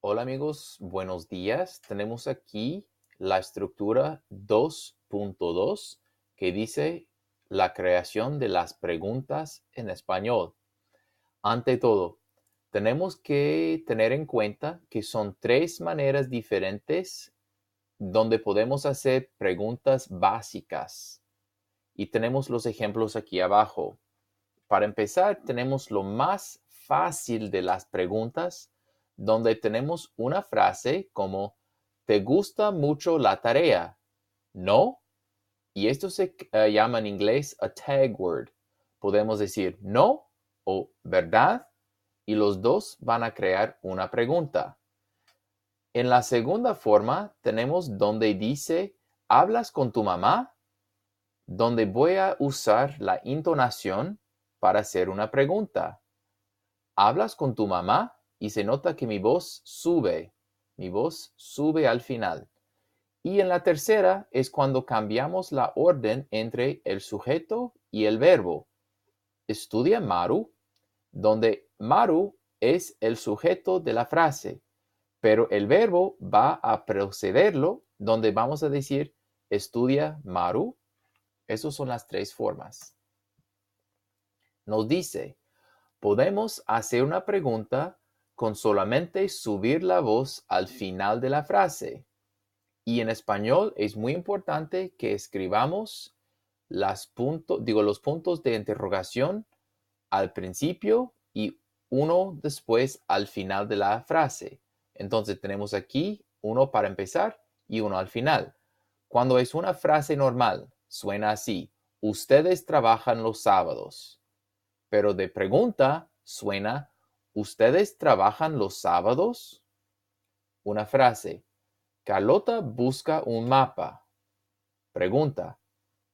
Hola amigos, buenos días. Tenemos aquí la estructura 2.2 que dice la creación de las preguntas en español. Ante todo, tenemos que tener en cuenta que son tres maneras diferentes donde podemos hacer preguntas básicas. Y tenemos los ejemplos aquí abajo. Para empezar, tenemos lo más fácil de las preguntas, donde tenemos una frase como ¿te gusta mucho la tarea? ¿No? Y esto se llama en inglés a tag word. Podemos decir no o verdad y los dos van a crear una pregunta. En la segunda forma tenemos donde dice ¿hablas con tu mamá? Donde voy a usar la intonación para hacer una pregunta. Hablas con tu mamá y se nota que mi voz sube al final. Y en la tercera es cuando cambiamos la orden entre el sujeto y el verbo. Estudia Maru, donde Maru es el sujeto de la frase, pero el verbo va a procederlo donde vamos a decir estudia Maru. Esas son las tres formas. Nos dice, podemos hacer una pregunta con solamente subir la voz al final de la frase. Y en español es muy importante que escribamos los puntos de interrogación al principio y uno después al final de la frase. Entonces tenemos aquí uno para empezar y uno al final. Cuando es una frase normal, suena así. Ustedes trabajan los sábados. Pero de pregunta suena, ¿ustedes trabajan los sábados? Una frase, Carlota busca un mapa. Pregunta,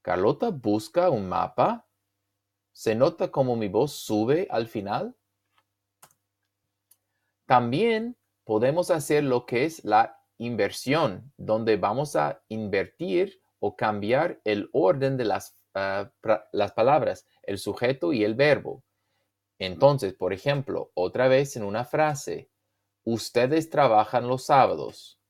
¿Carlota busca un mapa? ¿Se nota como mi voz sube al final? También podemos hacer lo que es la inversión, donde vamos a invertir o cambiar el orden de las palabras, el sujeto y el verbo. Entonces, por ejemplo, otra vez en una frase, ustedes trabajan los sábados.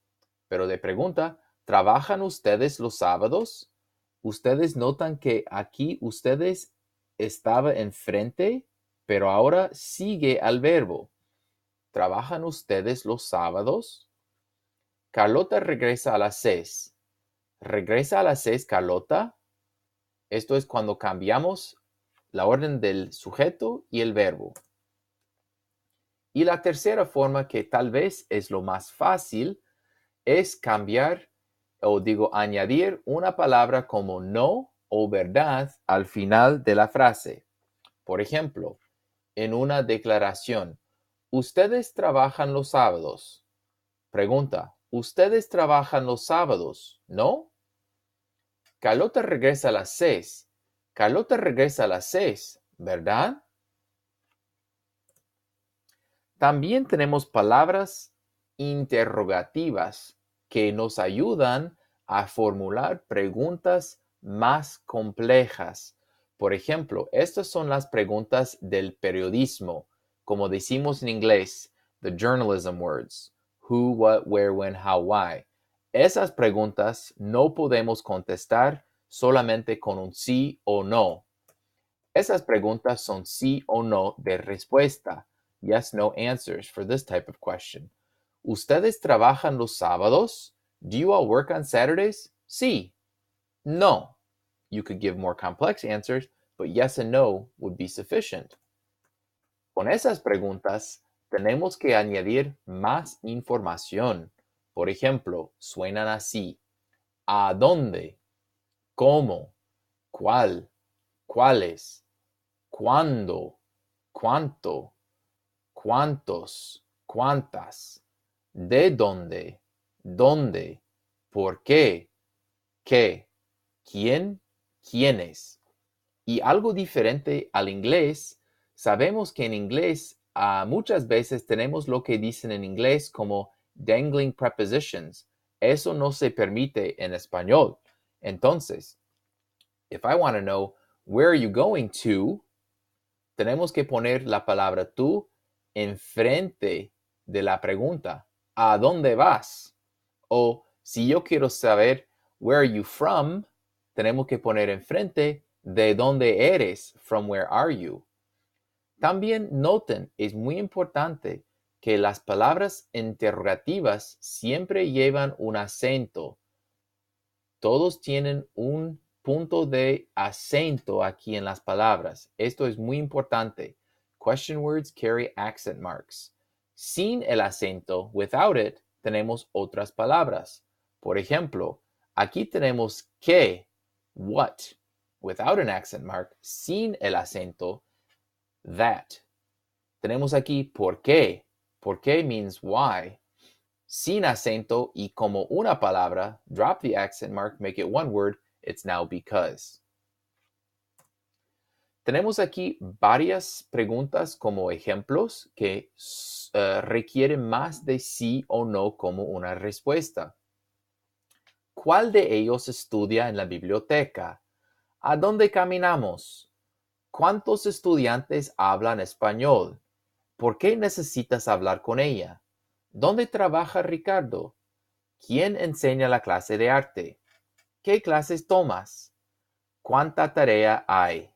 Pero de pregunta, ¿trabajan ustedes los sábados? Ustedes notan que aquí ustedes estaba enfrente, pero ahora sigue al verbo. ¿Trabajan ustedes los sábados? Carlota regresa a las 6. ¿Regresa a las 6 Carlota? Esto es cuando cambiamos la orden del sujeto y el verbo. Y la tercera forma, que tal vez es lo más fácil, es cambiar o añadir una palabra como no o verdad al final de la frase. Por ejemplo, en una declaración, ¿ustedes trabajan los sábados? Pregunta, ¿ustedes trabajan los sábados? ¿No? Carlota regresa a las 6. Carlota regresa a las 6, ¿verdad? También tenemos palabras interrogativas que nos ayudan a formular preguntas más complejas. Por ejemplo, estas son las preguntas del periodismo, como decimos en inglés, the journalism words, who, what, where, when, how, why. Esas preguntas no podemos contestar solamente con un sí o no. Esas preguntas son sí o no de respuesta. Yes, no answers for this type of question. ¿Ustedes trabajan los sábados? Do you all work on Saturdays? Sí. No. You could give more complex answers, but yes and no would be sufficient. Con esas preguntas, tenemos que añadir más información. Por ejemplo, suenan así. ¿A dónde? ¿Cómo? ¿Cuál? ¿Cuáles? ¿Cuándo? ¿Cuánto? ¿Cuántos? ¿Cuántas? ¿De dónde? ¿Dónde? ¿Por qué? ¿Qué? ¿Quién? ¿Quiénes? Y algo diferente al inglés, sabemos que en inglés muchas veces tenemos lo que dicen en inglés como dangling prepositions. Eso no se permite en español. Entonces, if I want to know where are you going to, tenemos que poner la palabra tú enfrente de la pregunta. ¿a dónde vas? O si yo quiero saber, where are you from? Tenemos que poner enfrente, ¿de dónde eres? From where are you? También noten, es muy importante que las palabras interrogativas siempre llevan un acento. Todos tienen un punto de acento aquí en las palabras. Esto es muy importante. Question words carry accent marks. Sin el acento, without it, tenemos otras palabras. Por ejemplo, aquí tenemos que, what, without an accent mark, sin el acento, that. Tenemos aquí por qué. Por qué means why. Sin acento y como una palabra, drop the accent mark, make it one word, it's now because. Tenemos aquí varias preguntas como ejemplos que requieren más de sí o no como una respuesta. ¿Cuál de ellos estudia en la biblioteca? ¿A dónde caminamos? ¿Cuántos estudiantes hablan español? ¿Por qué necesitas hablar con ella? ¿Dónde trabaja Ricardo? ¿Quién enseña la clase de arte? ¿Qué clases tomas? ¿Cuánta tarea hay?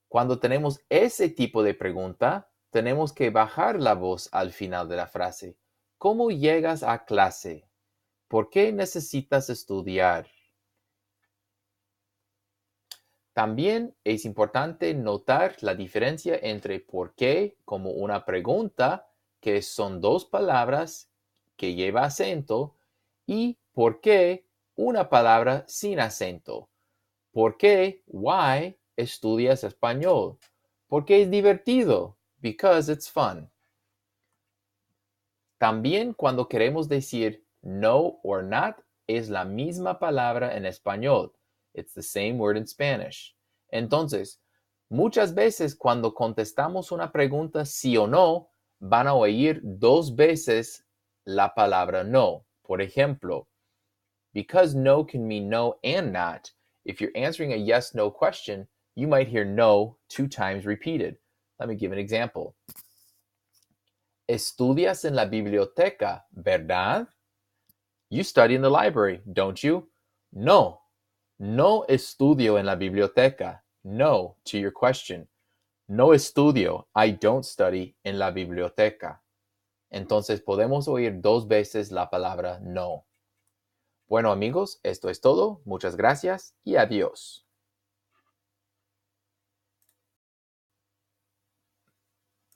Cuando tenemos ese tipo de pregunta, tenemos que bajar la voz al final de la frase. ¿Cómo llegas a clase? ¿Por qué necesitas estudiar? También es importante notar la diferencia entre por qué como una pregunta, que son dos palabras que lleva acento, y por qué una palabra sin acento. ¿Por qué? Why estudias español? Porque es divertido. Because it's fun. También cuando queremos decir no or not, es la misma palabra en español. It's the same word in Spanish. Entonces, muchas veces cuando contestamos una pregunta sí o no, van a oír dos veces la palabra no. Por ejemplo, because no can mean no and not, if you're answering a yes-no question, you might hear no 2 times repeated. Let me give an example. Estudias en la biblioteca, ¿verdad? You study in the library, don't you? No, no estudio en la biblioteca. No to your question. No estudio, I don't study en la biblioteca. Entonces podemos oír dos veces la palabra no. Bueno amigos, esto es todo. Muchas gracias y adiós.